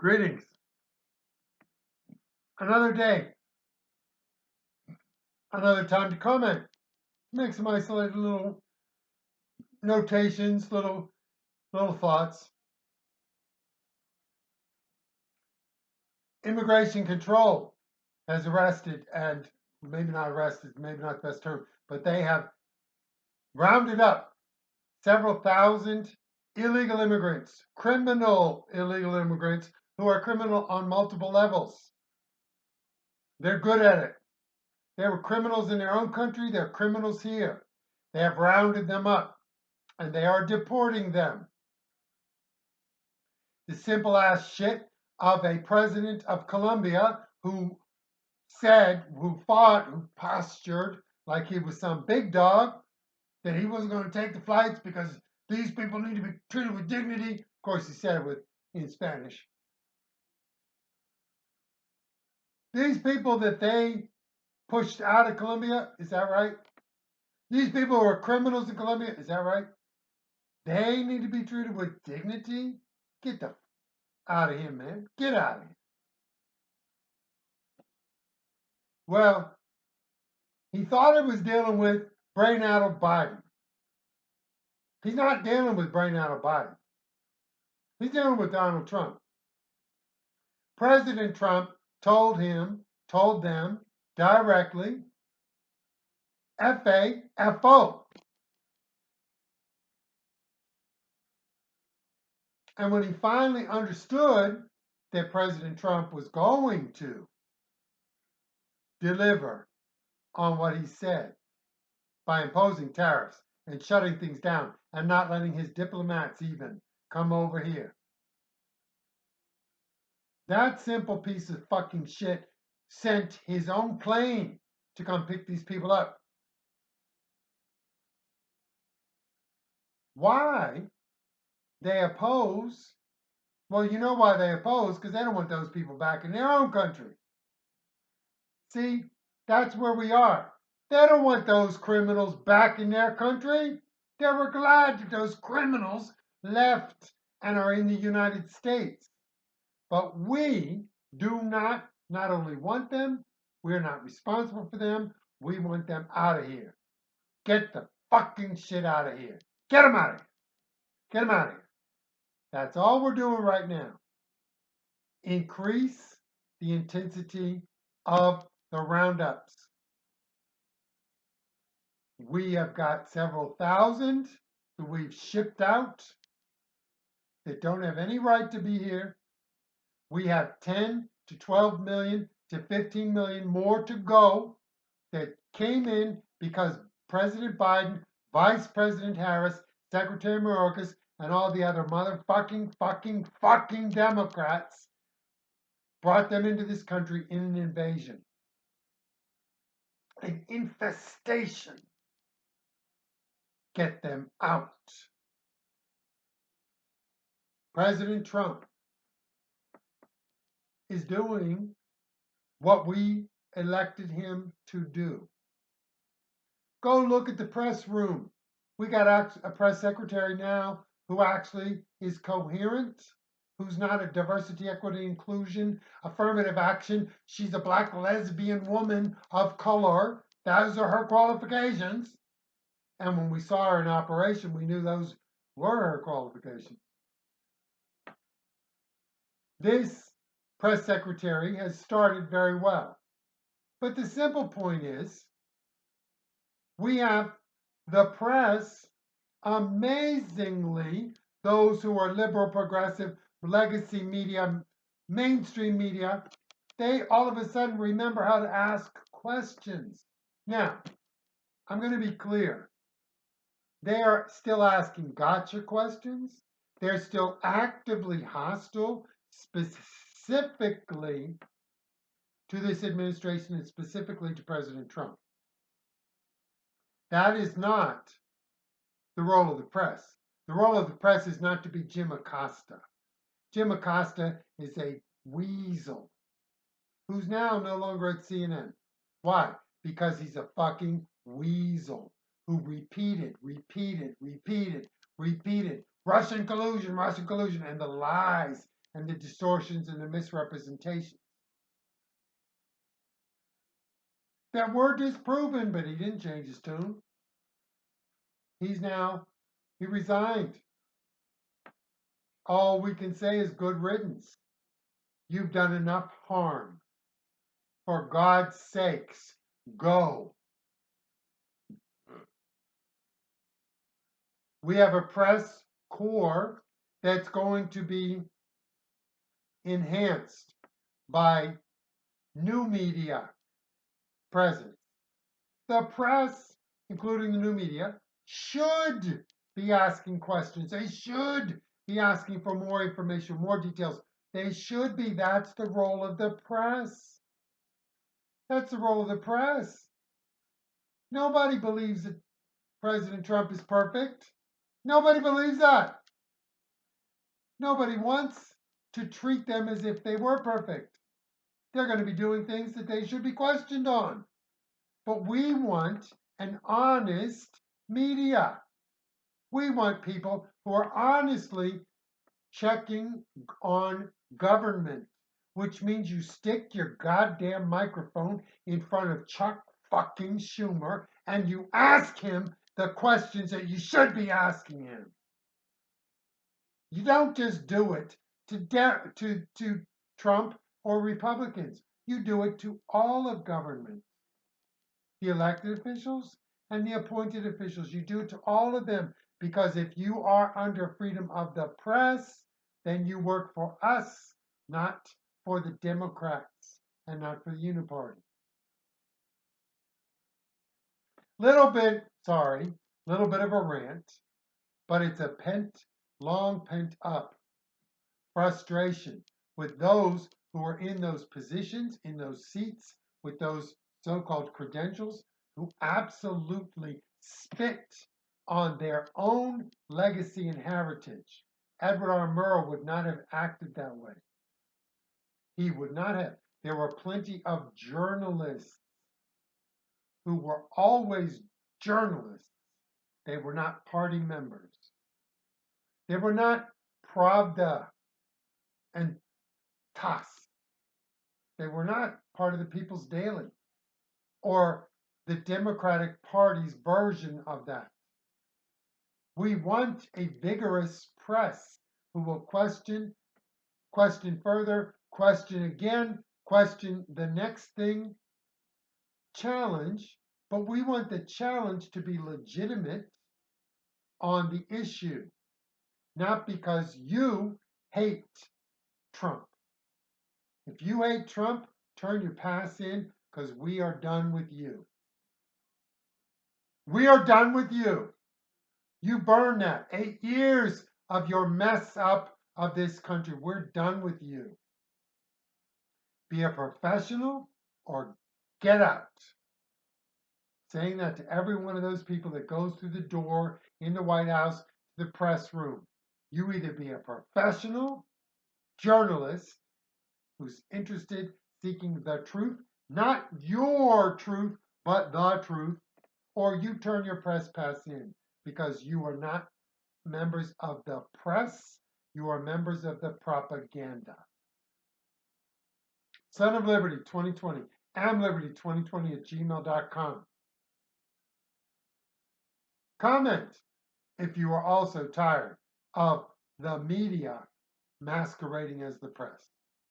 Greetings. Another day, another time to comment. Make some isolated little notations, little thoughts. Immigration control has arrested, and maybe not arrested, maybe not the best term, but they have rounded up several thousand illegal immigrants, criminal illegal immigrants who are criminal on multiple levels. They're good at it. They were criminals in their own country, they're criminals here. They have rounded them up and they are deporting them. The simple ass shit of a president of Colombia who fought, who postured like he was some big dog, that he wasn't going to take the flights because these people need to be treated with dignity. Of course, he said it in Spanish. These people that they pushed out of Colombia, is that right? These people who are criminals in Colombia, is that right? They need to be treated with dignity? Get the out of here, man. Get out of here. Well, he thought it was dealing with brain-addled Biden. He's not dealing with brain-addled Biden. He's dealing with Donald Trump. President Trump told them directly, F-A-F-O. And when he finally understood that President Trump was going to deliver on what he said by imposing tariffs and shutting things down and not letting his diplomats even come over here. That simple piece of fucking shit sent his own plane to come pick these people up. Why they oppose? Well, you know why they oppose, because they don't want those people back in their own country. See, that's where we are. They don't want those criminals back in their country. They were glad that those criminals left and are in the United States. But we do not only want them, we're not responsible for them. We want them out of here. Get the fucking shit out of here. Get them out of here. Get them out of here. That's all we're doing right now. Increase the intensity of the roundups. We have got several thousand that we've shipped out that don't have any right to be here. We have 10 to 12 million to 15 million more to go that came in because President Biden, Vice President Harris, Secretary Mayorkas, and all the other motherfucking fucking Democrats brought them into this country in an invasion, an infestation. Get them out. President Trump is doing what we elected him to do. Go look at the press room. We got a press secretary now who actually is coherent, who's not a diversity, equity, inclusion, affirmative action. She's a black lesbian woman of color. Those are her qualifications. And when we saw her in operation, we knew those were her qualifications. This press secretary has started very well. But the simple point is, we have the press, amazingly, those who are liberal, progressive, legacy media, mainstream media, they all of a sudden remember how to ask questions. Now, I'm going to be clear. They are still asking gotcha questions. They're still actively hostile, specifically to this administration and specifically to President Trump. That is not the role of the press. The role of the press is not to be Jim Acosta. Jim Acosta is a weasel who's now no longer at CNN. Why? Because he's a fucking weasel who repeated Russian collusion, and the lies and the distortions and the misrepresentations that were disproven, but he didn't change his tune. He resigned. All we can say is good riddance. You've done enough harm. For God's sakes, go. We have a press corps that's going to be enhanced by new media presence. The press, including the new media, should be asking questions. They should be asking for more information, more details. They should be. That's the role of the press. That's the role of the press. Nobody believes that President Trump is perfect. Nobody believes that. Nobody wants to treat them as if they were perfect. They're going to be doing things that they should be questioned on. But we want an honest media. We want people who are honestly checking on government, which means you stick your goddamn microphone in front of Chuck fucking Schumer and you ask him the questions that you should be asking him. You don't just do it to Trump or Republicans. You do it to all of government. The elected officials and the appointed officials. You do it to all of them because if you are under freedom of the press, then you work for us, not for the Democrats and not for the Uniparty. Little bit of a rant, but it's a long pent up frustration with those who are in those positions, in those seats, with those so-called credentials, who absolutely spit on their own legacy and heritage. Edward R. Murrow would not have acted that way. He would not have. There were plenty of journalists who were always journalists. They were not party members. They were not Pravda and TASS. They were not part of the People's Daily or the Democratic Party's version of that. We want a vigorous press who will question further, question again, question the next thing, challenge, but we want the challenge to be legitimate on the issue, not because you hate Trump. If you hate Trump, turn your pass in because we are done with you. We are done with you. You burned that. 8 years of your mess up of this country. We're done with you. Be a professional or get out. Saying that to every one of those people that goes through the door in the White House, the press room. You either be a professional journalist who's interested, seeking the truth, not your truth, but the truth, or you turn your press pass in because you are not members of the press, you are members of the propaganda. Son of Liberty 2020, amliberty2020@gmail.com. Comment if you are also tired of the media masquerading as the press.